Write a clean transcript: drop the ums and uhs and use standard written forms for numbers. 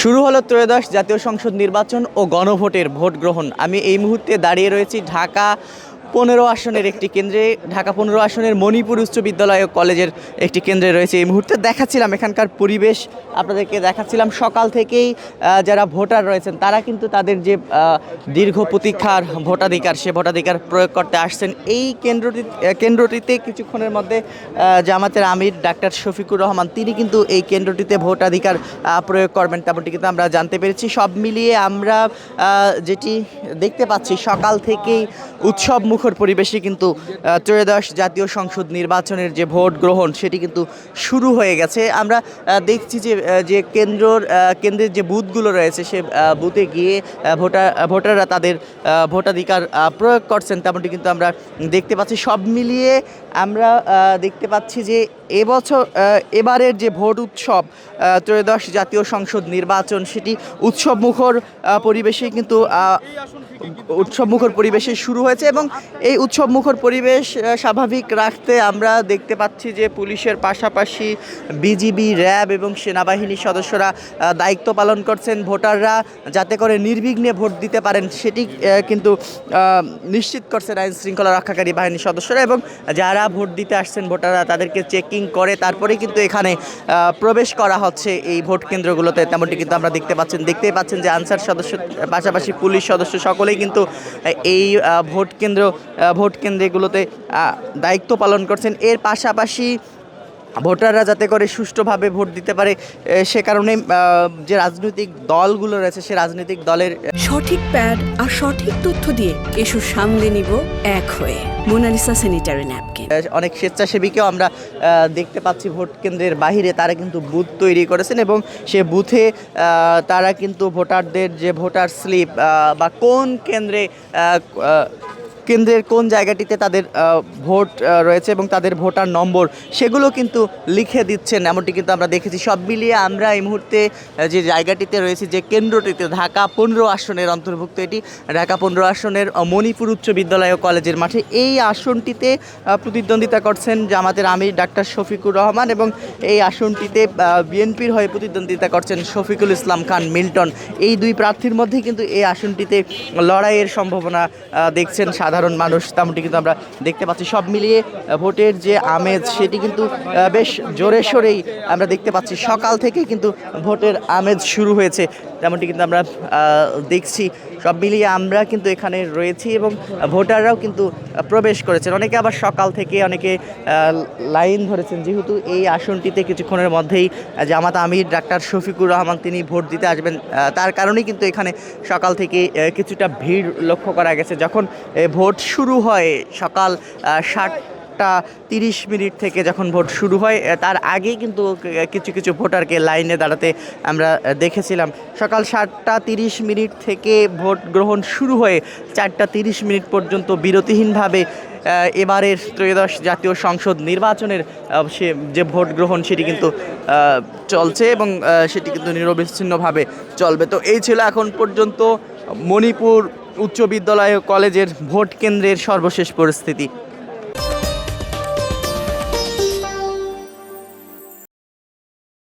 শুরু হলো ত্রয়োদশ জাতীয় সংসদ নির্বাচন ও গণভোটের ভোট গ্রহণ। আমি এই মুহূর্তে দাঁড়িয়ে রয়েছি ঢাকা 15 আসনের একটি কেন্দ্রে। ঢাকা 15 আসনের মণিপুর উচ্চ বিদ্যালয় ও কলেজের একটি কেন্দ্রে রয়েছে। এই মুহূর্তে দেখাচ্ছিলাম এখানকার পরিবেশ, আপনাদেরকে দেখাচ্ছিলাম সকাল থেকেই যারা ভোটার রয়েছেন তারা কিন্তু তাদের যে দীর্ঘ প্রতীক্ষার ভোটাধিকার, সে ভোটাধিকার প্রয়োগ করতে আসছেন। এই কেন্দ্রটিতে কিছুক্ষণের মধ্যে জামাতের আমির ডাক্তার শফিকুর রহমান তিনি কিন্তু এই কেন্দ্রটিতে ভোটাধিকার প্রয়োগ করবেন, তেমনটি কিন্তু আমরা জানতে পেরেছি। সব মিলিয়ে আমরা যেটি দেখতে পাচ্ছি, সকাল থেকেই উৎসব মুখর পরিবেশে কিন্তু ত্রয়োদশ জাতীয় সংসদ নির্বাচনের যে ভোট গ্রহণ সেটি কিন্তু শুরু হয়ে গেছে। আমরা দেখছি যে কেন্দ্রের যে বুথগুলো রয়েছে সে বুথে গিয়ে ভোটাররা তাদের ভোটাধিকার প্রয়োগ করছেন, তেমনটি কিন্তু আমরা দেখতে পাচ্ছি। সব মিলিয়ে আমরা দেখতে পাচ্ছি যে এবারের যে ভোট উৎসব, ত্রয়োদশ জাতীয় সংসদ নির্বাচন, সেটি উৎসবমুখর পরিবেশে শুরু হয়েছে এবং এই উৎসবমুখর পরিবেশ স্বাভাবিক রাখতে আমরা দেখতে পাচ্ছি যে পুলিশের পাশাপাশি বিজিবি, র্যাব এবং সেনাবাহিনীর সদস্যরা দায়িত্ব পালন করছেন। ভোটাররা যাতে করে নির্বিঘ্নে ভোট দিতে পারেন সেটি কিন্তু নিশ্চিত করছেন আইন শৃঙ্খলা রক্ষাকারী বাহিনীর সদস্যরা, এবং যারা ভোট দিতে আসছেন ভোটাররা তাদেরকে চেকিং করে তারপরে কিন্তু এখানে প্রবেশ করা হচ্ছে এই ভোট কেন্দ্রগুলোতে, তেমনটি কিন্তু আমরা দেখতেই পাচ্ছেন যে আনসার সদস্য পাশাপাশি পুলিশ সদস্য সকলেই কিন্তু এই ভোট কেন্দ্রগুলোতে দায়িত্ব পালন করছেন। এর পাশাপাশি ভোটাররা যাতে করে সুষ্ঠুভাবে ভোট দিতে পারে সে কারণে যে রাজনৈতিক দলগুলো রয়েছে সে রাজনৈতিক দলের সঠিক প্যাড আর সঠিক তথ্য দিয়ে এসব সামলে নিব এক হয়ে। Monalisa sanitary napkin. অনেক স্বেচ্ছাসেবীকেও আমরা দেখতে পাচ্ছি ভোট কেন্দ্রের বাহিরে, তারা কিন্তু বুথ তৈরি করেছেন এবং সে বুথে তারা কিন্তু ভোটারদের যে ভোটার স্লিপ বা কেন্দ্রের কোন জায়গাটিতে তাদের ভোট রয়েছে এবং তাদের ভোটার নম্বর সেগুলো কিন্তু লিখে দিচ্ছেন, এমনটি কিন্তু আমরা দেখেছি। সব মিলিয়ে আমরা এই মুহূর্তে যে জায়গাটিতে রয়েছি, যে কেন্দ্রটিতে ঢাকা 15 আসনের অন্তর্ভুক্ত, এটি ঢাকা 15 আসনের মণিপুর উচ্চ বিদ্যালয় ও কলেজের মাঠে। এই আসনটিতে প্রতিদ্বন্দ্বিতা করছেন জামাতের আমির ডাক্তার শফিকুর রহমান এবং এই আসনটিতে বিএনপির হয়ে প্রতিদ্বন্দ্বিতা করছেন শফিকুল ইসলাম খান মিল্টন। এই দুই প্রার্থীর মধ্যে কিন্তু এই আসনটিতে লড়াইয়ের সম্ভাবনা দেখছেন সাধারণ মানুষ, তেমনটি কিন্তু আমরা দেখতে পাচ্ছি। সব মিলিয়ে ভোটের যে আমেজ সেটি কিন্তু বেশ জোরে সোরেই আমরা দেখতে পাচ্ছি। সকাল থেকে কিন্তু ভোটের আমেজ শুরু হয়েছে, তেমনটি কিন্তু আমরা দেখছি। সব মিলিয়ে আমরা কিন্তু এখানে রয়েছি এবং ভোটাররাও কিন্তু প্রবেশ করেছেন। অনেকে আবার সকাল থেকে অনেকে লাইন ধরেছেন, যেহেতু এই আসনটিতে কিছুক্ষণের মধ্যেই জামাত আমির ডাক্তার শফিকুর রহমান তিনি ভোট দিতে আসবেন, তার কারণেই কিন্তু এখানে সকাল থেকে কিছুটা ভিড় লক্ষ্য করা গেছে। যখন ভোট শুরু হয় সকাল 7:30 থেকে যখন ভোট শুরু হয় তার আগেই কিন্তু কিছু ভোটারকে লাইনে দাঁড়াতে আমরা দেখেছিলাম। সকাল 7:30 থেকে ভোট গ্রহণ শুরু হয়ে 4:30 পর্যন্ত বিরতিহীনভাবে এবারের ত্রয়োদশ জাতীয় সংসদ নির্বাচনের যে ভোট গ্রহণ সেটি কিন্তু চলছে এবং সেটি কিন্তু নিরবিচ্ছিন্নভাবে চলবে। তো এই ছিল এখন পর্যন্ত মণিপুর উচ্চ বিদ্যালয় ও কলেজের ভোট কেন্দ্রের সর্বশেষ পরিস্থিতি।